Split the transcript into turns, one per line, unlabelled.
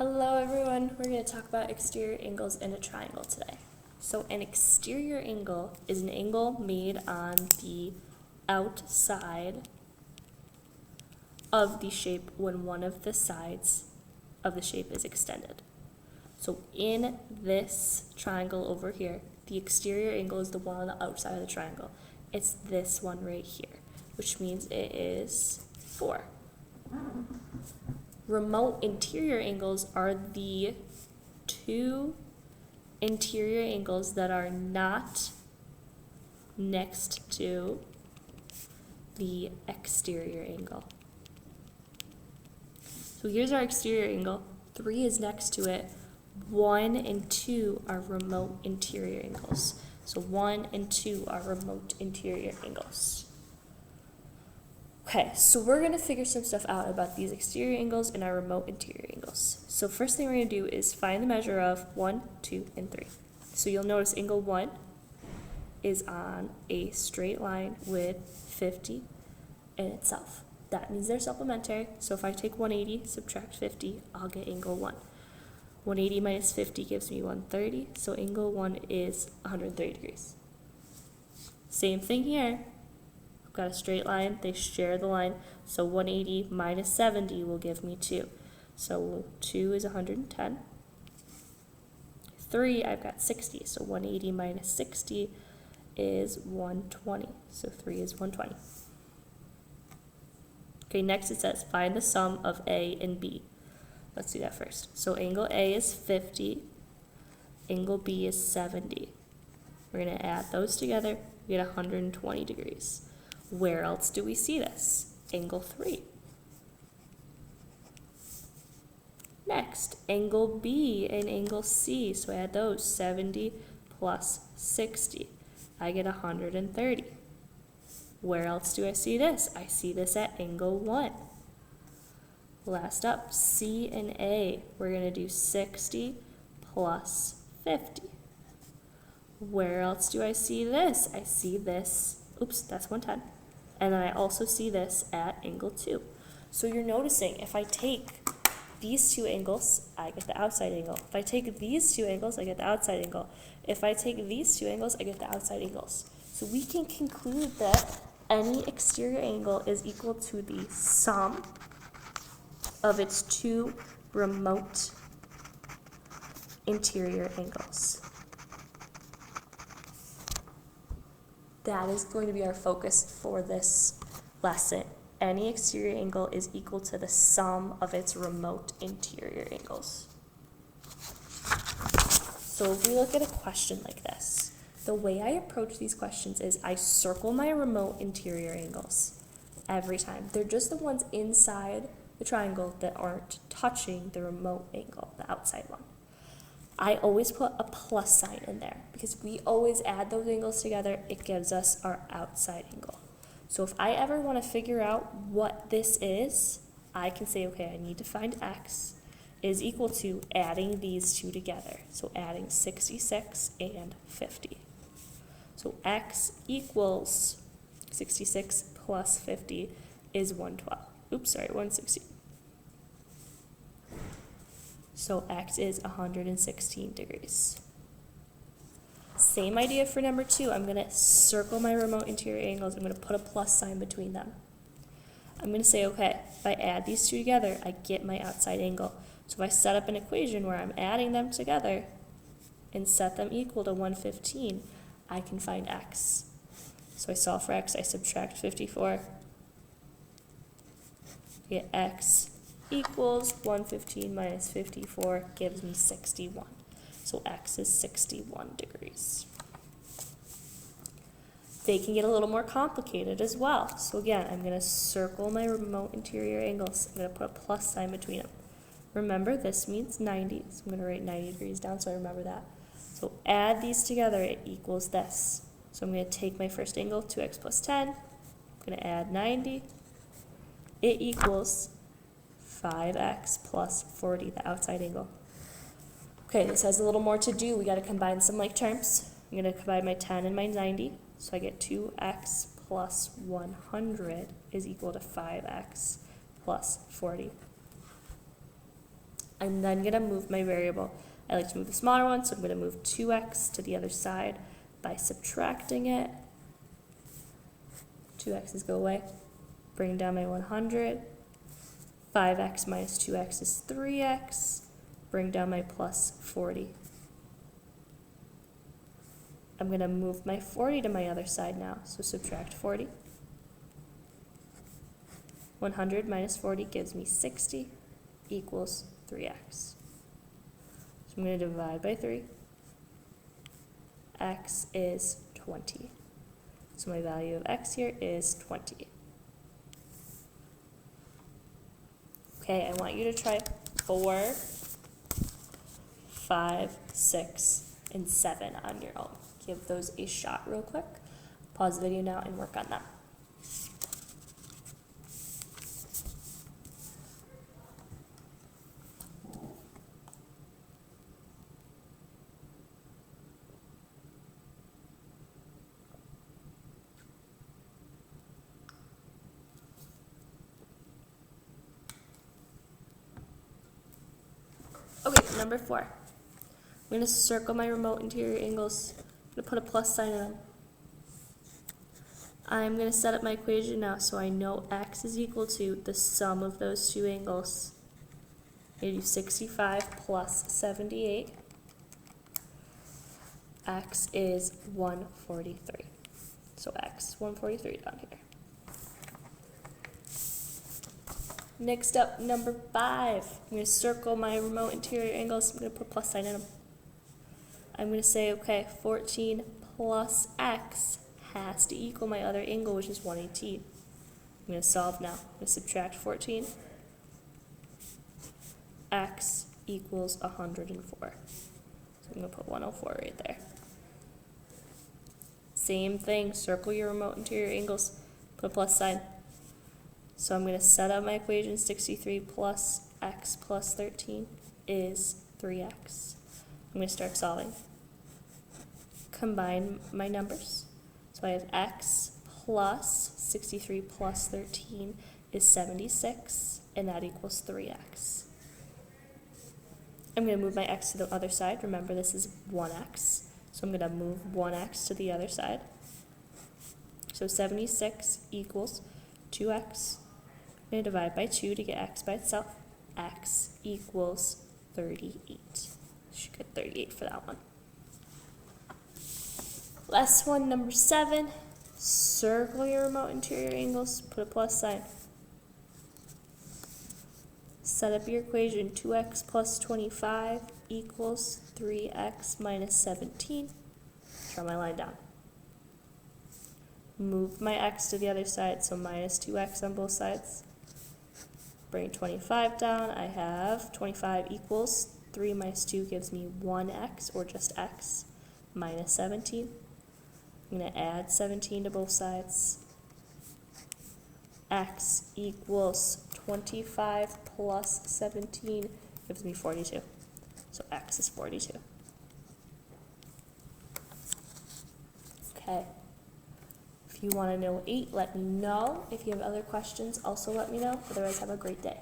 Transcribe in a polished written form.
Hello everyone, we're going to talk about exterior angles in a triangle today. So an exterior angle is an angle made on the outside of the shape when one of the sides of the shape is extended. So in this triangle over here, the exterior angle is the one on the outside of the triangle. It's this one right here, which means it is 4. Remote interior angles are the two interior angles that are not next to the exterior angle. So here's our exterior angle. 3 is next to it. 1 and 2 are remote interior angles. So 1 and 2 are remote interior angles. Okay, so we're going to figure some stuff out about these exterior angles and our remote interior angles. So first thing we're going to do is find the measure of 1, 2, and 3. So you'll notice angle 1 is on a straight line with 50 in itself. That means they're supplementary. So if I take 180, subtract 50, I'll get angle 1. 180 minus 50 gives me 130, so angle 1 is 130 degrees. Same thing here. I've got a straight line, they share the line, so 180 minus 70 will give me 2. So 2 is 110. 3, I've got 60, so 180 minus 60 is 120. So 3 is 120. Okay, next it says find the sum of A and B. Let's do that first. So angle A is 50, angle B is 70. We're going to add those together, we get 120 degrees. Where else do we see this? Angle 3. Next, angle B and angle C. So I add those, 70 plus 60. I get 130. Where else do I see this? I see this at angle 1. Last up, C and A. We're going to do 60 plus 50. Where else do I see this? I see this, oops, that's 110. And then I also see this at angle 2. So you're noticing if I take these two angles, I get the outside angle. If I take these two angles, I get the outside angle. If I take these two angles, I get the outside angles. So we can conclude that any exterior angle is equal to the sum of its two remote interior angles. That is going to be our focus for this lesson. Any exterior angle is equal to the sum of its remote interior angles. So if we look at a question like this, the way I approach these questions is I circle my remote interior angles every time. They're just the ones inside the triangle that aren't touching the remote angle, the outside one. I always put a plus sign in there because we always add those angles together. It gives us our outside angle. So if I ever want to figure out what this is, I can say, okay, I need to find x is equal to adding these two together. So adding 66 and 50. So x equals 66 plus 50 is 112. Oops, sorry, 160. So x is 116 degrees. Same idea for number 2. I'm going to circle my remote interior angles. I'm going to put a plus sign between them. I'm going to say, okay, if I add these two together, I get my outside angle. So if I set up an equation where I'm adding them together and set them equal to 115, I can find x. So I solve for x, I subtract 54. I get x equals 115 minus 54 gives me 61. So x is 61 degrees. They can get a little more complicated as well. So again, I'm going to circle my remote interior angles. I'm going to put a plus sign between them. Remember, this means 90. So I'm going to write 90 degrees down so I remember that. So add these together, it equals this. So I'm going to take my first angle, 2x plus 10. I'm going to add 90. It equals 5x plus 40, the outside angle. Okay, this has a little more to do. We got to combine some like terms. I'm going to combine my 10 and my 90. So I get 2x plus 100 is equal to 5x plus 40. I'm then going to move my variable. I like to move the smaller one, so I'm going to move 2x to the other side by subtracting it. 2x's go away. Bring down my 100. 5x minus 2x is 3x. Bring down my plus 40. I'm going to move my 40 to my other side now, so subtract 40. 100 minus 40 gives me 60 equals 3x. So I'm going to divide by 3. X is 20. So my value of x here is 20. Okay, I want you to try 4, 5, 6, and 7 on your own. Give those a shot real quick. Pause the video now and work on them. Okay, number 4. I'm going to circle my remote interior angles. I'm going to put a plus sign in them. I'm going to set up my equation now so I know x is equal to the sum of those two angles. I'm going to do 65 plus 78. X is 143. So x is 143 down here. Next up, number 5. I'm going to circle my remote interior angles. I'm going to put a plus sign in them. I'm going to say, okay, 14 plus x has to equal my other angle, which is 118. I'm going to solve now. I'm going to subtract 14. X equals 104. So I'm going to put 104 right there. Same thing, circle your remote interior angles, put a plus sign. So I'm going to set up my equation. 63 plus x plus 13 is 3x. I'm going to start solving. Combine my numbers. So I have x plus 63 plus 13 is 76, and that equals 3x. I'm going to move my x to the other side. Remember, this is 1x. So I'm going to move 1x to the other side. So 76 equals 2x. I'm going to divide by 2 to get x by itself. X equals 38. Should get 38 for that one. Last one, number 7. Circle your remote interior angles. Put a plus sign. Set up your equation. 2x plus 25 equals 3x minus 17. Draw my line down. Move my x to the other side, so minus 2x on both sides. Bring 25 down. I have 25 equals 3 minus 2 gives me 1x, or just x, minus 17. I'm going to add 17 to both sides. X equals 25 plus 17 gives me 42. So x is 42. Okay. If you want to know 8, let me know. If you have other questions, also let me know. Otherwise, have a great day.